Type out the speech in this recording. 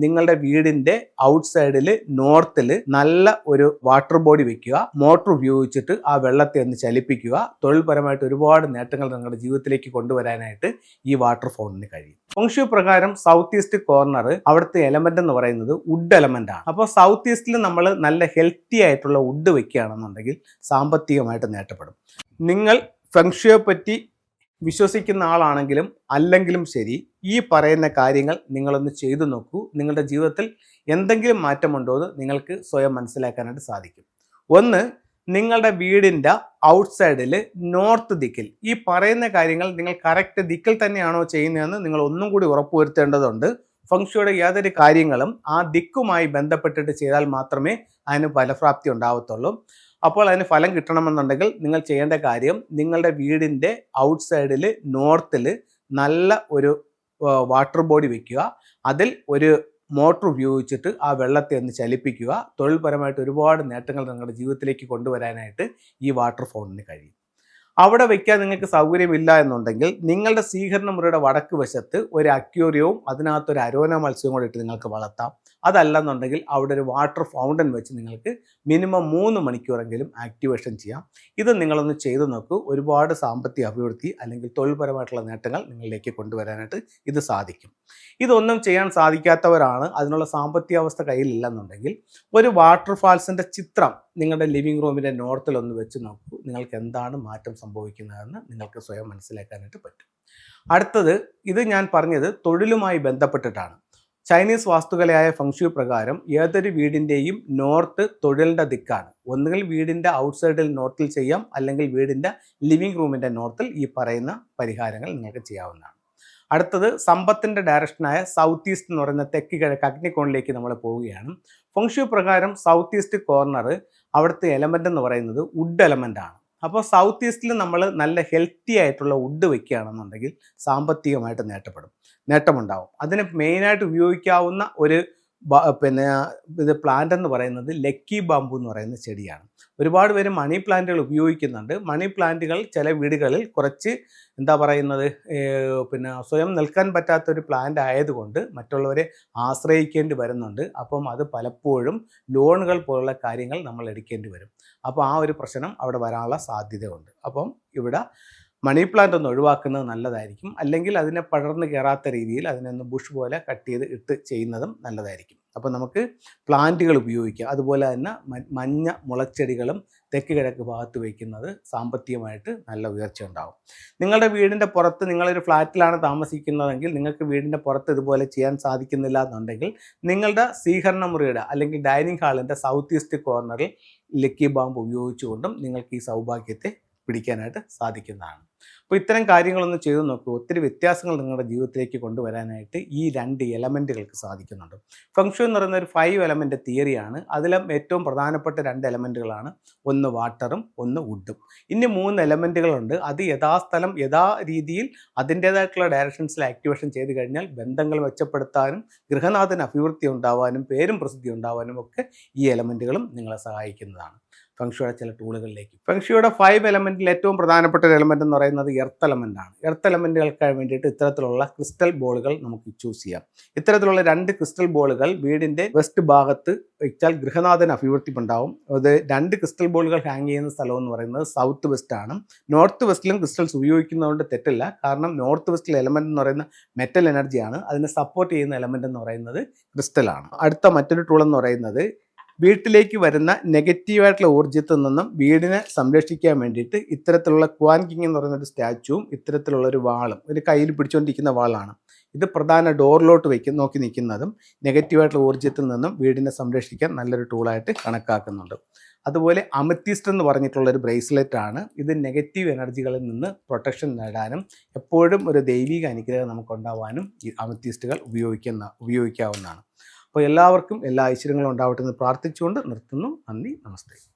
നിങ്ങളുടെ വീടിന്റെ ഔട്ട് സൈഡിൽ നോർത്തിൽ നല്ല ഒരു വാട്ടർ ബോഡി വെക്കുക. മോട്ടോർ ഉപയോഗിച്ചിട്ട് ആ വെള്ളത്തെ ഒന്ന് ചലിപ്പിക്കുക. തൊഴിൽപരമായിട്ട് ഒരുപാട് നേട്ടങ്ങൾ നിങ്ങളുടെ ജീവിതത്തിലേക്ക് കൊണ്ടുവരാനായിട്ട് ഈ വാട്ടർ ഫൗണ്ടന് കഴിയും. ഫെങ്ഷുയി പ്രകാരം സൗത്ത് ഈസ്റ്റ് കോർണർ അവിടുത്തെ എലമെന്റ് എന്ന് പറയുന്നത് വുഡ് എലമെന്റ് ആണ്. അപ്പോൾ സൗത്ത് ഈസ്റ്റിൽ നമ്മൾ നല്ല ഹെൽത്തി ആയിട്ടുള്ള വുഡ് വെക്കുകയാണെന്നുണ്ടെങ്കിൽ സാമ്പത്തികമായിട്ട് നേട്ടപ്പെടും. നിങ്ങൾ ഫെങ്ഷുയെ പറ്റി വിശ്വസിക്കുന്ന ആളാണെങ്കിലും അല്ലെങ്കിലും ശരി, ഈ പറയുന്ന കാര്യങ്ങൾ നിങ്ങളൊന്ന് ചെയ്തു നോക്കൂ. നിങ്ങളുടെ ജീവിതത്തിൽ എന്തെങ്കിലും മാറ്റമുണ്ടോ എന്ന് നിങ്ങൾക്ക് സ്വയം മനസ്സിലാക്കാനായിട്ട് സാധിക്കും. ഒന്ന്, നിങ്ങളുടെ വീടിൻ്റെ ഔട്ട് സൈഡിൽ നോർത്ത് ദിക്കിൽ ഈ പറയുന്ന കാര്യങ്ങൾ നിങ്ങൾ കറക്റ്റ് ദിക്കിൽ തന്നെയാണോ ചെയ്യുന്നതെന്ന് നിങ്ങൾ ഒന്നും കൂടി ഉറപ്പുവരുത്തേണ്ടതുണ്ട്. ഫെങ്ഷുയുടെ യാതൊരു കാര്യങ്ങളും ആ ദിക്കുമായി ബന്ധപ്പെട്ടിട്ട് ചെയ്താൽ മാത്രമേ അതിന് ഫലപ്രാപ്തി ഉണ്ടാവത്തുള്ളൂ. അപ്പോൾ അതിന് ഫലം കിട്ടണമെന്നുണ്ടെങ്കിൽ നിങ്ങൾ ചെയ്യേണ്ട കാര്യം, നിങ്ങളുടെ വീടിൻ്റെ ഔട്ട് സൈഡിൽ നോർത്തിൽ നല്ല ഒരു വാട്ടർ ബോഡി വെക്കുക. അതിൽ ഒരു മോട്ടോർ ഉപയോഗിച്ചിട്ട് ആ വെള്ളത്തെ ഒന്ന് ചലിപ്പിക്കുക. തൊഴിൽപരമായിട്ട് ഒരുപാട് നേട്ടങ്ങൾ നിങ്ങളുടെ ജീവിതത്തിലേക്ക് കൊണ്ടുവരാനായിട്ട് ഈ വാട്ടർ ഫൗണ്ടന് കഴിയും. അവിടെ വയ്ക്കാൻ നിങ്ങൾക്ക് സൗകര്യമില്ല എന്നുണ്ടെങ്കിൽ നിങ്ങളുടെ സ്വീകരണ മുറിയുടെ വടക്ക് വശത്ത് ഒരു അക്വേറിയവും അതിനകത്തൊരു അരോന മത്സ്യവും കൂടെ ഇട്ട് നിങ്ങൾക്ക് വളർത്താം. അതല്ലെന്നുണ്ടെങ്കിൽ അവിടെ ഒരു വാട്ടർ ഫൗണ്ടൻ വെച്ച് നിങ്ങൾക്ക് മിനിമം 3 മണിക്കൂറെങ്കിലും ആക്ടിവേഷൻ ചെയ്യാം. ഇത് നിങ്ങളൊന്ന് ചെയ്തു നോക്കൂ. ഒരുപാട് സാമ്പത്തിക അഭിവൃദ്ധി അല്ലെങ്കിൽ തൊഴിൽപരമായിട്ടുള്ള നേട്ടങ്ങൾ നിങ്ങളിലേക്ക് കൊണ്ടുവരാനായിട്ട് ഇത് സാധിക്കും. ഇതൊന്നും ചെയ്യാൻ സാധിക്കാത്തവരാണ്, അതിനുള്ള സാമ്പത്തിക അവസ്ഥ കയ്യിലില്ലെന്നുണ്ടെങ്കിൽ ഒരു വാട്ടർ ഫാൾസിൻ്റെ ചിത്രം നിങ്ങളുടെ ലിവിങ് റൂമിൻ്റെ നോർത്തിലൊന്ന് വെച്ച് നോക്കൂ. നിങ്ങൾക്ക് എന്താണ് മാറ്റം സംഭവിക്കുന്നതെന്ന് നിങ്ങൾക്ക് സ്വയം മനസ്സിലാക്കാനായിട്ട് പറ്റും. അടുത്തത്, ഇത് ഞാൻ പറഞ്ഞത് തൊഴിലുമായി ബന്ധപ്പെട്ടിട്ടാണ്. ചൈനീസ് വാസ്തുകലയായ ഫെങ്ഷുയി പ്രകാരം ഏതൊരു വീടിൻ്റെയും നോർത്ത് തൊഴിലിൻ്റെ ദിക്കാണ്. ഒന്നുകിൽ വീടിൻ്റെ ഔട്ട് സൈഡിൽ നോർത്തിൽ ചെയ്യാം, അല്ലെങ്കിൽ വീടിൻ്റെ ലിവിങ് റൂമിൻ്റെ നോർത്തിൽ ഈ പറയുന്ന പരിഹാരങ്ങൾ നിങ്ങൾക്ക് ചെയ്യാവുന്നതാണ്. അടുത്തത്, സമ്പത്തിൻ്റെ ഡയറക്ഷനായ സൗത്ത് ഈസ്റ്റ് എന്ന് പറയുന്ന തെക്ക് കിഴക്ക് അഗ്നികോണിലേക്ക് നമ്മൾ പോവുകയാണ്. ഫെങ്ഷുയി പ്രകാരം സൗത്ത് ഈസ്റ്റ് കോർണർ അവിടുത്തെ എലമെൻ്റ് എന്ന് പറയുന്നത് വുഡ് എലമെൻ്റ് ആണ്. അപ്പോൾ സൗത്ത് ഈസ്റ്റിൽ നമ്മൾ നല്ല ഹെൽത്തി ആയിട്ടുള്ള വുഡ് വെക്കുകയാണെന്നുണ്ടെങ്കിൽ സാമ്പത്തികമായിട്ട് നേട്ടമുണ്ടാവും. അതിന് മെയിനായിട്ട് ഉപയോഗിക്കാവുന്ന ഒരു ഇത് പ്ലാന്റ് എന്ന് പറയുന്നത് ലക്കി ബാമ്പു എന്ന് പറയുന്ന ചെടിയാണ്. ഒരുപാട് പേര് മണി പ്ലാന്റുകൾ ഉപയോഗിക്കുന്നുണ്ട്. മണി പ്ലാന്റുകൾ ചില വീടുകളിൽ കുറച്ച് സ്വയം നിൽക്കാൻ പറ്റാത്തൊരു പ്ലാന്റ് ആയതുകൊണ്ട് മറ്റുള്ളവരെ ആശ്രയിക്കേണ്ടി വരുന്നുണ്ട്. അപ്പം അത് പലപ്പോഴും ലോണുകൾ പോലുള്ള കാര്യങ്ങൾ നമ്മൾ എടുക്കേണ്ടി വരും. അപ്പോൾ ആ ഒരു പ്രശ്നം അവിടെ വരാനുള്ള സാധ്യതയുണ്ട്. അപ്പം ഇവിടെ മണി പ്ലാന്റ് ഒന്ന് ഒഴിവാക്കുന്നത് നല്ലതായിരിക്കും. അല്ലെങ്കിൽ അതിനെ പടർന്ന് കയറാത്ത രീതിയിൽ അതിനൊന്ന് ബുഷ് പോലെ കട്ട് ചെയ്ത് ഇട്ട് ചെയ്യുന്നതും നല്ലതായിരിക്കും. അപ്പോൾ നമുക്ക് പ്ലാന്റുകൾ ഉപയോഗിക്കാം. അതുപോലെ തന്നെ മഞ്ഞ മുളച്ചെടികളും തെക്ക് കിഴക്ക് ഭാഗത്ത് വയ്ക്കുന്നത് സാമ്പത്തികമായിട്ട് നല്ല ഉയർച്ച ഉണ്ടാകും. നിങ്ങളുടെ വീടിൻ്റെ പുറത്ത്, നിങ്ങളൊരു ഫ്ലാറ്റിലാണ് താമസിക്കുന്നതെങ്കിൽ നിങ്ങൾക്ക് വീടിൻ്റെ പുറത്ത് ഇതുപോലെ ചെയ്യാൻ സാധിക്കുന്നില്ല എന്നുണ്ടെങ്കിൽ നിങ്ങളുടെ സ്വീകരണ മുറിയുടെ അല്ലെങ്കിൽ ഡൈനിങ് ഹാളിൻ്റെ സൗത്ത് ഈസ്റ്റ് കോർണറിൽ ലക്കി ബാമ്പ് ഉപയോഗിച്ചുകൊണ്ടും നിങ്ങൾക്ക് ഈ സൗഭാഗ്യത്തെ പിടിക്കാനായിട്ട് സാധിക്കുന്നതാണ്. അപ്പോൾ ഇത്തരം കാര്യങ്ങളൊന്നും ചെയ്തു നോക്കൂ. ഒത്തിരി വ്യത്യാസങ്ങൾ നിങ്ങളുടെ ജീവിതത്തിലേക്ക് കൊണ്ടുവരാനായിട്ട് ഈ 2 എലമെൻറ്റുകൾക്ക് സാധിക്കുന്നുണ്ട്. ഫെങ്ഷുയി എന്ന് പറയുന്ന ഒരു 5 എലമെൻ്റ് തിയറിയാണ്. അതിലും ഏറ്റവും പ്രധാനപ്പെട്ട 2 എലമെൻറ്റുകളാണ്, ഒന്ന് വാട്ടറും ഒന്ന് വുഡും. ഇനി 3 എലമെൻറ്റുകളുണ്ട്. അത് യഥാസ്ഥലം യഥാ രീതിയിൽ അതിൻ്റേതായിട്ടുള്ള ഡയറക്ഷൻസിൽ ആക്ടിവേഷൻ ചെയ്ത് കഴിഞ്ഞാൽ ബന്ധങ്ങൾ മെച്ചപ്പെടുത്താനും ഗൃഹനാഥന് അഭിവൃദ്ധി ഉണ്ടാവാനും പേരും പ്രസിദ്ധി ഉണ്ടാവാനും ഒക്കെ ഈ എലമെൻറ്റുകളും നിങ്ങളെ സഹായിക്കുന്നതാണ്. ഫെങ്ഷുയുടെ ചില ടൂളുകളിലേക്ക്. ഫെങ്ഷുയുടെ 5 എലമെൻറ്റിൽ ഏറ്റവും പ്രധാനപ്പെട്ട ഒരു എലമെൻ്റ് എന്ന് പറയുന്നത് എർത്ത് എലമെൻ്റ് ആണ്. എർത്ത് എലമെൻറ്റുകൾക്ക് വേണ്ടിയിട്ട് ഇത്തരത്തിലുള്ള ക്രിസ്റ്റൽ ബോളുകൾ നമുക്ക് ചൂസ് ചെയ്യാം. ഇത്തരത്തിലുള്ള 2 ക്രിസ്റ്റൽ ബോളുകൾ വീടിൻ്റെ വെസ്റ്റ് ഭാഗത്ത് വെച്ചാൽ ഗൃഹനാഥന് അഭിവൃദ്ധി ഉണ്ടാവും. അത് 2 ക്രിസ്റ്റൽ ബോളുകൾ ഹാങ് ചെയ്യുന്ന സ്ഥലം എന്ന് പറയുന്നത് സൗത്ത് വെസ്റ്റ് ആണ്. നോർത്ത് വെസ്റ്റിലും ക്രിസ്റ്റൽസ് ഉപയോഗിക്കുന്നതുകൊണ്ട് തെറ്റില്ല. കാരണം നോർത്ത് വെസ്റ്റിലെ എലമെൻ്റ് എന്ന് പറയുന്ന മെറ്റൽ എനർജിയാണ്. അതിനെ സപ്പോർട്ട് ചെയ്യുന്ന എലമെൻ്റ് എന്ന് പറയുന്നത് ക്രിസ്റ്റലാണ്. അടുത്ത മറ്റൊരു ടൂൾ എന്ന് പറയുന്നത് വീട്ടിലേക്ക് വരുന്ന നെഗറ്റീവായിട്ടുള്ള ഊർജ്ജത്തിൽ നിന്നും വീടിനെ സംരക്ഷിക്കാൻ വേണ്ടിയിട്ട് ഇത്തരത്തിലുള്ള ക്വാൻ കിങ് എന്ന് പറയുന്നൊരു സ്റ്റാച്ചുവും ഇത്തരത്തിലുള്ളൊരു വാളും ഒരു കയ്യിൽ പിടിച്ചുകൊണ്ടിരിക്കുന്ന വാളാണ്. ഇത് പ്രധാന ഡോറിലോട്ട് നോക്കി നിൽക്കുന്നതും നെഗറ്റീവായിട്ടുള്ള ഊർജ്ജത്തിൽ നിന്നും വീടിനെ സംരക്ഷിക്കാൻ നല്ലൊരു ടൂളായിട്ട് കണക്കാക്കുന്നുണ്ട്. അതുപോലെ അമത്തിസ്റ്റ് എന്ന് പറഞ്ഞിട്ടുള്ളൊരു ബ്രേസ്ലെറ്റ് ആണ്. ഇത് നെഗറ്റീവ് എനർജികളിൽ നിന്ന് പ്രൊട്ടക്ഷൻ നേടാനും എപ്പോഴും ഒരു ദൈവിക അനുഗ്രഹം നമുക്കുണ്ടാവാനും ഈ അമത്തിസ്റ്റുകൾ ഉപയോഗിക്കാവുന്നതാണ്. അപ്പോൾ എല്ലാവർക്കും എല്ലാ ഐശ്വര്യങ്ങളും ഉണ്ടാവട്ടെ എന്ന് പ്രാർത്ഥിച്ചുകൊണ്ട് നിർത്തുന്നു. നന്ദി, നമസ്തേ.